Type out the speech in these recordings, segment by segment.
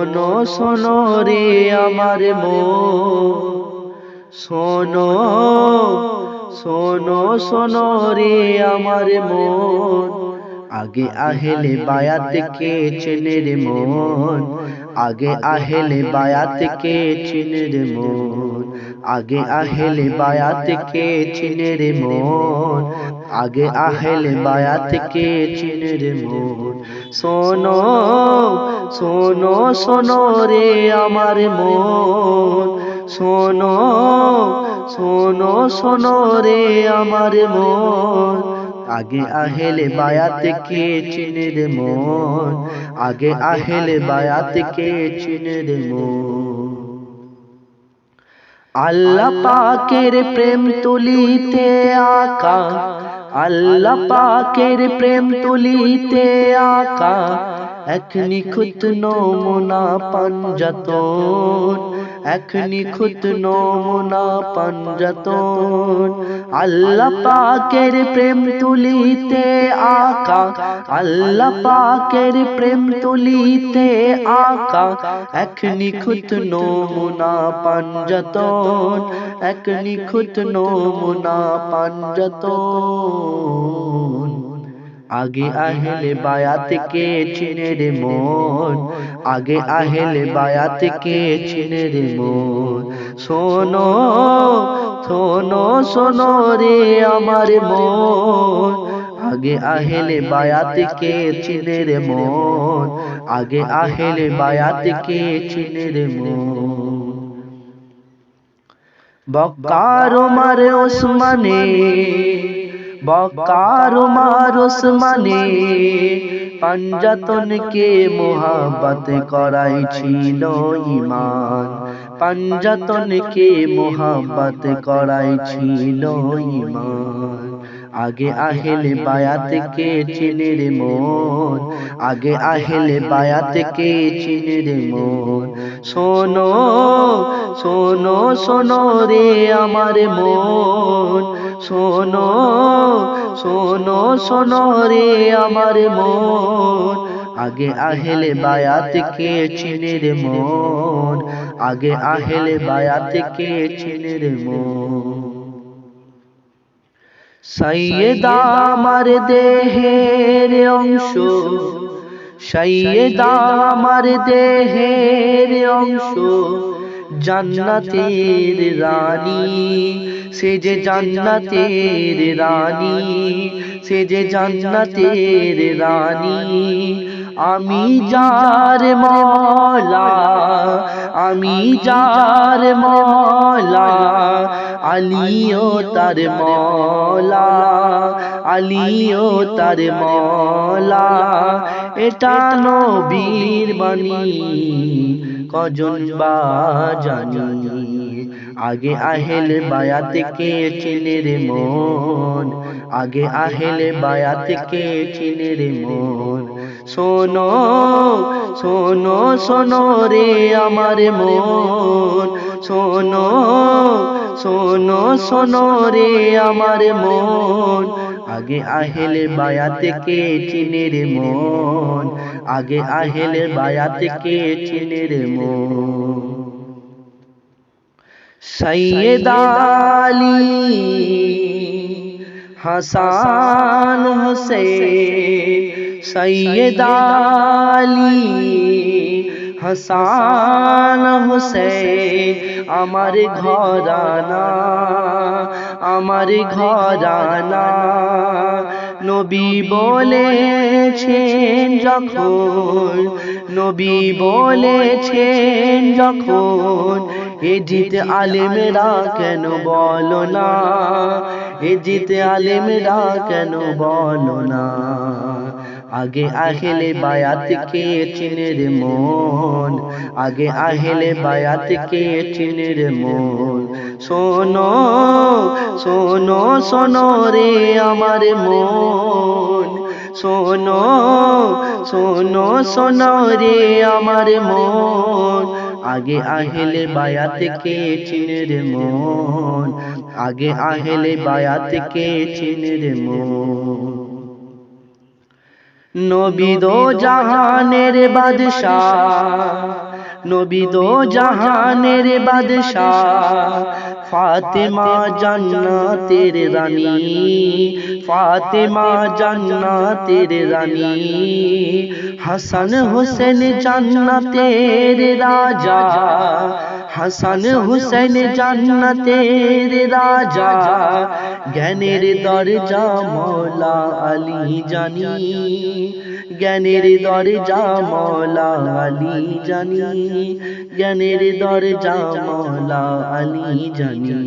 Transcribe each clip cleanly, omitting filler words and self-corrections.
শোনো শোনো রে আমার মন, শোনো শোনো শোনো রে আমার মন, আগে আহেলে বায়াত কে চেনে রে মন, আগে আহেলে বায়াত কে চিনে রে মন, আগে আহেলে বায়াত কে চিনে রে মন, আগে আহেলে বায়াত কে চিনে রে মন। শোনো শোনো শোনো রে আমার মন, শোনো শোনো শোনো রে আমার মন, আগে আহেলে বায়াত কে চিনে রে মন, আগে আহেলে বায়াত কে চিনে রে মন। আল্লাহ পাকের প্রেম তুলিতে আকা, আল্লাহ পাকের প্রেম তুলিতে আকা, এক নিখুঁত নমুনা পাঞ্জাতন, এক নিখুঁত নমুনা পাঞ্জাতন। আল্লাহ পাকের প্রেম তুলিতে আকা, আল্লাহ পাকের প্রেম তুলিতে আকা, এক নিখুঁত নমুনা পাঞ্জাতন, এক নিখুঁত নমুনা পাঞ্জাতন। আগে আহেলে বায়াত কে চিনে রে মন, আগে আহেলে বায়াত কে চিনে রে মন। শোনো শোনো শোনো রে আমার মন, আগে আহেলে বায়াত কে চিনে রে মন, আগে আহেলে বায়াত কে চিনে রে মন। বক্কার ওমর ওসমানে, বক্কার ওমর ওসমানে, পাঞ্জাতন কে মোহাব্বত করাইছিল ঈমান, পাঞ্জাতন কে মোহাব্বত করাইছিল ঈমান। আগে আহেলে বায়াত কে চিনে রে মন, আগে আহেলে বায়াত কে চিনে রে মন। শোনো শোনো শোনো রে আমার মন, শোনো শোনো শোনো রে আমার মন, আগে আহেলে বায়াত কে চিনে রে মন, আগে আহেলে বায়াত কে চিনে রে মন। সাইয়েদা আমার দেহের অংশ, সাইয়েদা আমার দেহের অংশ, জান্নাতের রানী, সে যে জান্নাতের রানী, সে যে জান্নাতের রানী। আমি যার মওলা, আমি যার মওলা, আলীও তার মওলা, আলীও তার মওলা। এটা নবীর বাণী কজন বা জানি, আগে আহেলে বায়াত কে চিনে রে মন, আগে আহেলে বায়াত কে চিনে রে মন। শোনো শোনো শোনো রে আমার মন, শোনো শোনো শোনো রে আমার মন, আগে আহেলে বায়াত কে চিনে রে মন, আগে আহেলে বায়াত কে চিনে রে মন। সাইয়েদা আলী, হাসান হোসেন, সাইয়েদা আলী, হাসান হোসেন, আমার ঘরানা, আমার ঘরানা। নবী বলেছেন যখন, নবী বলেছেন যখন, এ জিত আলেমরা কেন বলো না, এ জিত আলেমরা কেন বলো না। আগে আহেলে বায়াত কে চিনে রে মন, আগে আহেলে বায়াত কে চিনে রে মন। শোনো শোনো শোনো রে আমার মন, শোনো শোনো শোনো রে আমার মন, আগে আহেলে বায়াত কে চিনে রে মন, আগে আহেলে বায়াত কে চিনে রে মন। নবী দো জাহানের বাদশাহ, নবী দো জাহানের বাদশাহ ফাতেমা জান্নাতের রানী ফাতেমা জান্নাতের রানী হাসান হোসেন জান্নাতের রাজা হাসান হোসেন জান্নাতের রাজা জ্ঞানের দরজা মওলা আলী জানি জ্ঞানের দরজা মওলা আলী জানি জ্ঞানের দরজা মওলা আলী জানি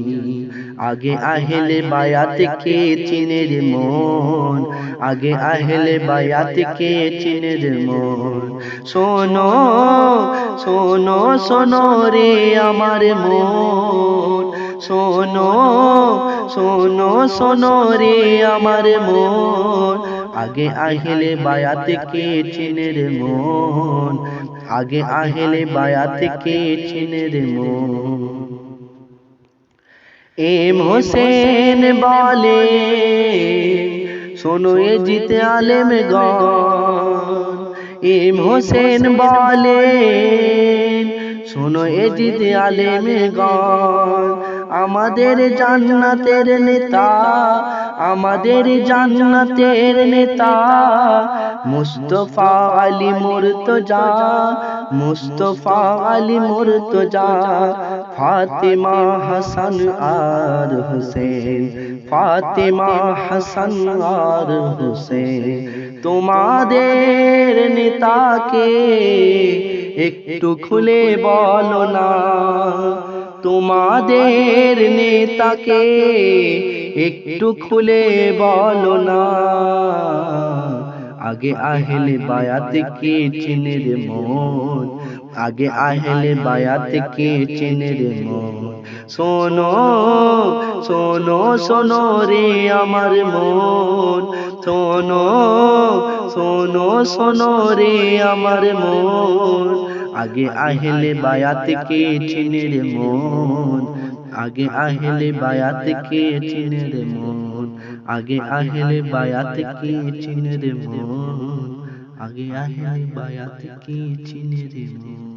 আগে আহলে বায়াত কে চিনে রে মন আগে আহলে বায়াত কে চিনে রে মন শোনো শোনো শোনো রে আমার মন শোনো শোনো শোনো রে আমার মন আগে আহলে বায়াত কে চিনে রে মন আগে আহলে বায়াত কে চিনে রে মন এম হোসেন বলে শোনো এ জিতে আলেম গণ এম হোসেন বলে শোনো এ জিতে আলেম গণ আমাদের জান্নাতের নেতা আমাদের জান্নাতের নেতা মুস্তাফা আলী মুর্তজা মুস্তাফা আলী মুর্তজা ফাতেমা হাসান আর হুসেন ফাতেমা হাসান আর হুসেন তোমাদের নেতাকে একটু খুলে বলো না তোমাদের নেতাকে একটু খুলে বলো না আগে আহলে বায়াত কে চিনে রে মন আগে আহলে বায়াত কে চিনে রে মন শোনো শোনো শোনো রে আমার মন শোনো শোনো শোনো রে আমার মন আগে আহলে বায়াত কে চিনে রে মন আগে আহলে বায়াত কে চিনে রে মন আগে আহলে বায়াত কে চিনে রে মন আগে আহলে বায়াত কে চিনে রে মন।